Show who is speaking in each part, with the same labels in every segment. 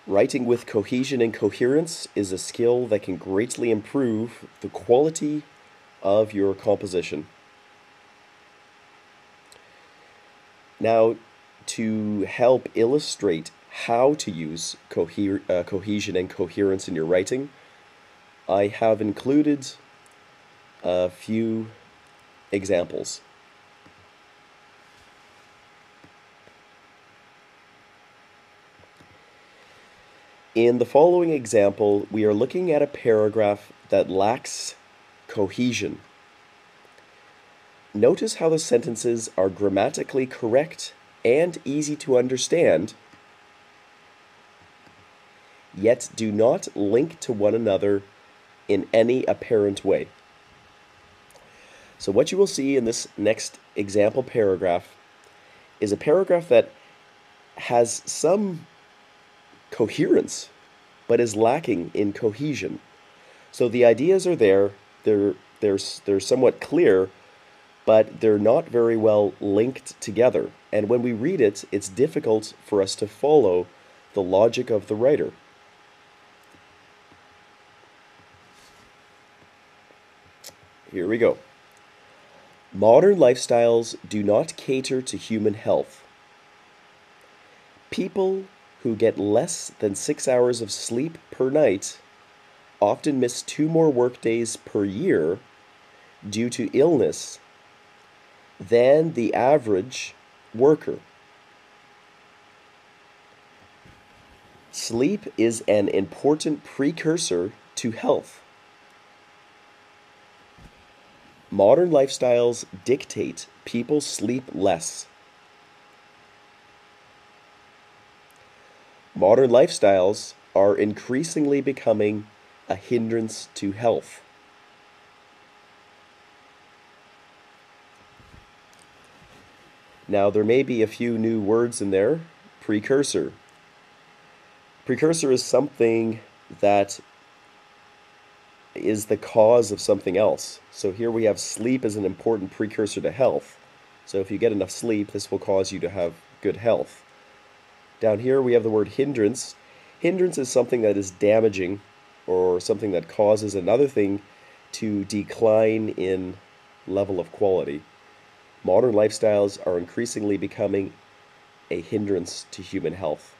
Speaker 1: Writing with cohesion and coherence is a skill that can greatly improve the quality of your composition. Now, to help illustrate how to use cohesion and coherence in your writing, I have included a few examples. In the following example, we are looking at a paragraph that lacks cohesion. Notice how the sentences are grammatically correct and easy to understand, yet do not link to one another in any apparent way. So what you will see in this next example paragraph is a paragraph that has some coherence, but is lacking in cohesion. So the ideas are there, they're somewhat clear, but they're not very well linked together. And when we read it, it's difficult for us to follow the logic of the writer. Here we go. Modern lifestyles do not cater to human health. People who get less than 6 hours of sleep per night often miss 2 more workdays per year due to illness than the average worker. Sleep is an important precursor to health. Modern lifestyles dictate people sleep less. Modern lifestyles are increasingly becoming a hindrance to health. Now, there may be a few new words in there. Precursor. Precursor is something that is the cause of something else. So here we have sleep as an important precursor to health. So if you get enough sleep, this will cause you to have good health. Down here we have the word hindrance. Hindrance is something that is damaging or something that causes another thing to decline in level of quality. Modern lifestyles are increasingly becoming a hindrance to human health.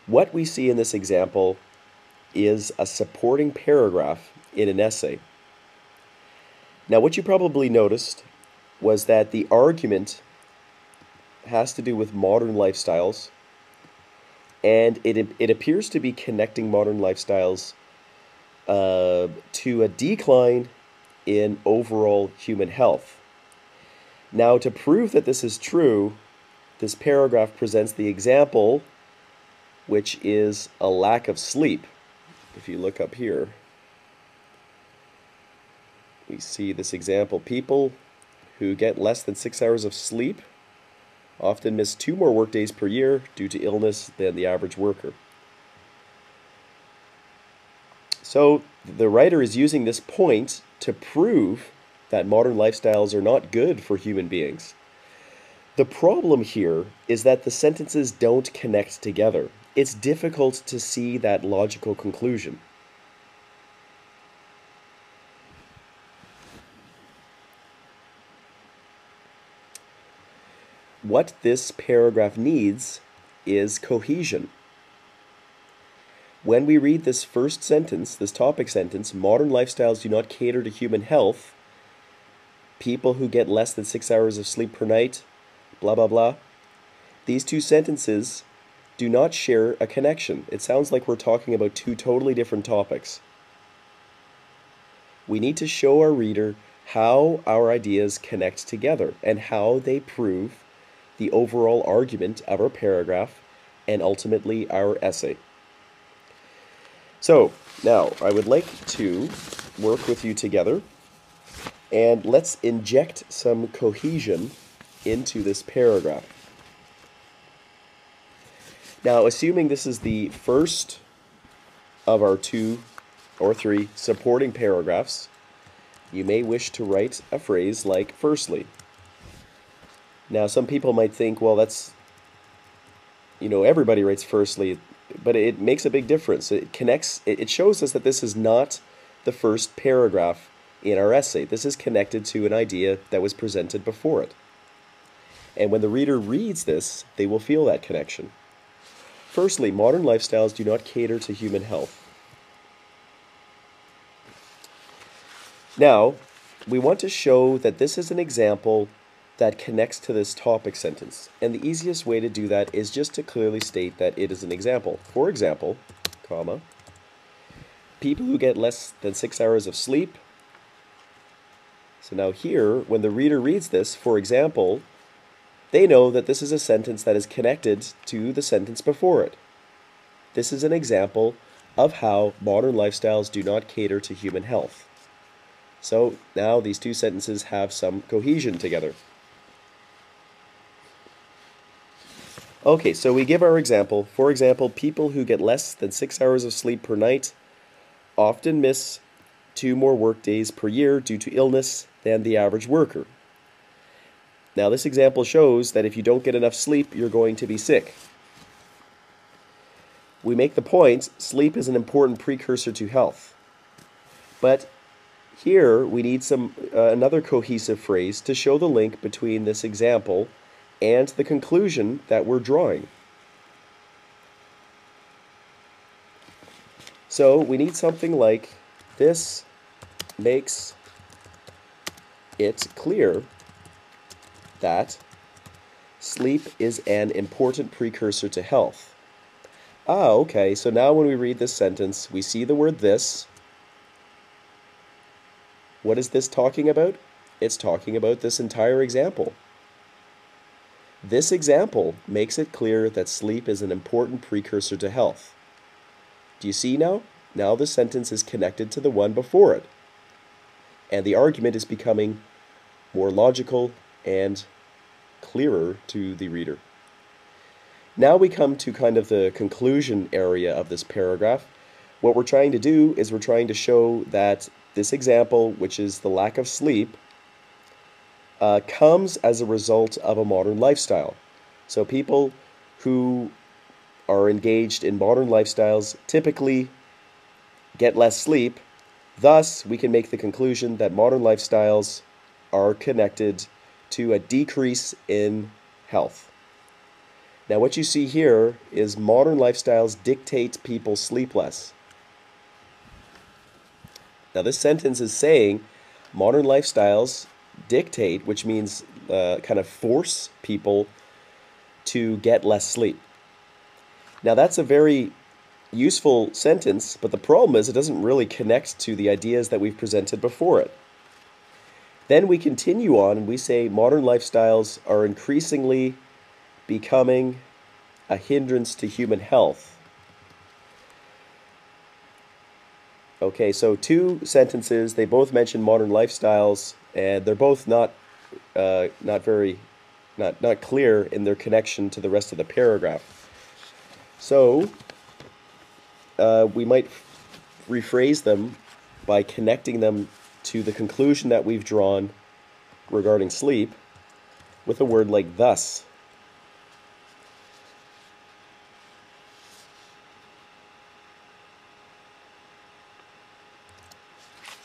Speaker 1: What we see in this example is a supporting paragraph in an essay. Now, what you probably noticed was that the argument has to do with modern lifestyles, and it appears to be connecting modern lifestyles to a decline in overall human health. Now, to prove that this is true, this paragraph presents the example, which is a lack of sleep. If you look up here, we see this example. People who get less than 6 hours of sleep often miss 2 more workdays per year due to illness than the average worker. So the writer is using this point to prove that modern lifestyles are not good for human beings. The problem here is that the sentences don't connect together. It's difficult to see that logical conclusion. What this paragraph needs is cohesion. When we read this first sentence, this topic sentence, modern lifestyles do not cater to human health, people who get less than 6 hours of sleep per night, blah, blah, blah. These two sentences do not share a connection. It sounds like we're talking about two totally different topics. We need to show our reader how our ideas connect together and how they prove the overall argument of our paragraph and ultimately our essay. So, now I would like to work with you together and let's inject some cohesion into this paragraph. Now, assuming this is the first of our 2 or 3 supporting paragraphs, you may wish to write a phrase like firstly. Now, some people might think, well, that's everybody writes firstly, but it makes a big difference. It connects, it shows us that this is not the first paragraph in our essay. This is connected to an idea that was presented before it. And when the reader reads this, they will feel that connection. Firstly, modern lifestyles do not cater to human health. Now, we want to show that this is an example that connects to this topic sentence. And the easiest way to do that is just to clearly state that it is an example. For example, comma, people who get less than 6 hours of sleep. So now here, when the reader reads this, for example, they know that this is a sentence that is connected to the sentence before it. This is an example of how modern lifestyles do not cater to human health. So now these two sentences have some cohesion together. Okay, so we give our example. For example, people who get less than 6 hours of sleep per night often miss 2 more work days per year due to illness than the average worker. Now, this example shows that if you don't get enough sleep, you're going to be sick. We make the point, sleep is an important precursor to health. But here, we need another cohesive phrase to show the link between this example and the conclusion that we're drawing. So we need something like, this makes it clear that sleep is an important precursor to health. Okay, so now when we read this sentence, we see the word this. What is this talking about? It's talking about this entire example. This example makes it clear that sleep is an important precursor to health. Do you see now? Now the sentence is connected to the one before it. And the argument is becoming more logical and clearer to the reader. Now we come to kind of the conclusion area of this paragraph. What we're trying to do is we're trying to show that this example, which is the lack of sleep, comes as a result of a modern lifestyle. So people who are engaged in modern lifestyles typically get less sleep. Thus, we can make the conclusion that modern lifestyles are connected to a decrease in health. Now, what you see here is modern lifestyles dictate people sleep less. Now, this sentence is saying modern lifestyles dictate, which means kind of force people to get less sleep. Now, that's a very useful sentence, but the problem is it doesn't really connect to the ideas that we've presented before it. Then we continue on and we say modern lifestyles are increasingly becoming a hindrance to human health. Okay, so two sentences, they both mention modern lifestyles, and they're both not clear in their connection to the rest of the paragraph. So we might rephrase them by connecting them to the conclusion that we've drawn regarding sleep with a word like thus.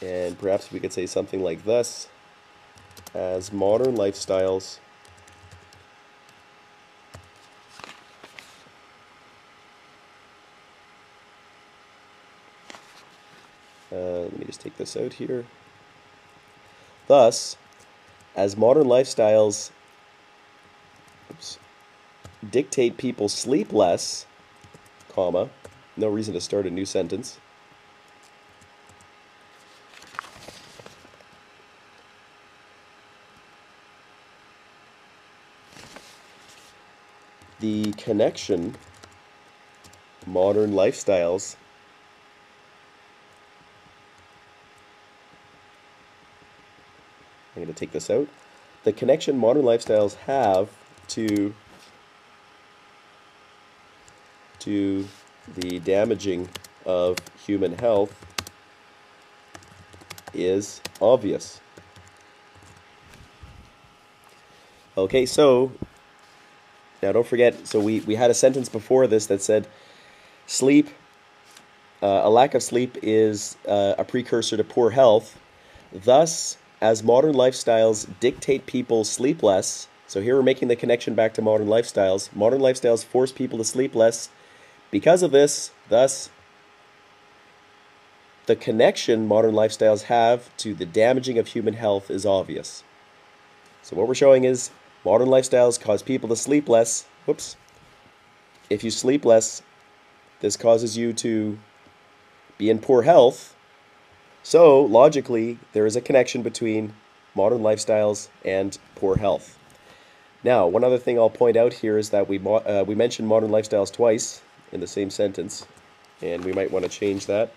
Speaker 1: And perhaps we could say something like this: as modern lifestyles let me just take this out here. Thus, as modern lifestyles dictate people sleep less, comma, no reason to start a new sentence. The connection modern lifestyles I'm going to take this out. The connection modern lifestyles have to the damaging of human health is obvious. Okay, so Now, don't forget, so we had a sentence before this that said sleep, a lack of sleep is a precursor to poor health. Thus, as modern lifestyles dictate people sleep less, so here we're making the connection back to modern lifestyles. Modern lifestyles force people to sleep less. Because of this, thus, the connection modern lifestyles have to the damaging of human health is obvious. So what we're showing is modern lifestyles cause people to sleep less. Whoops. If you sleep less, this causes you to be in poor health. So logically, there is a connection between modern lifestyles and poor health. Now, one other thing I'll point out here is that we mentioned modern lifestyles twice in the same sentence, and we might want to change that.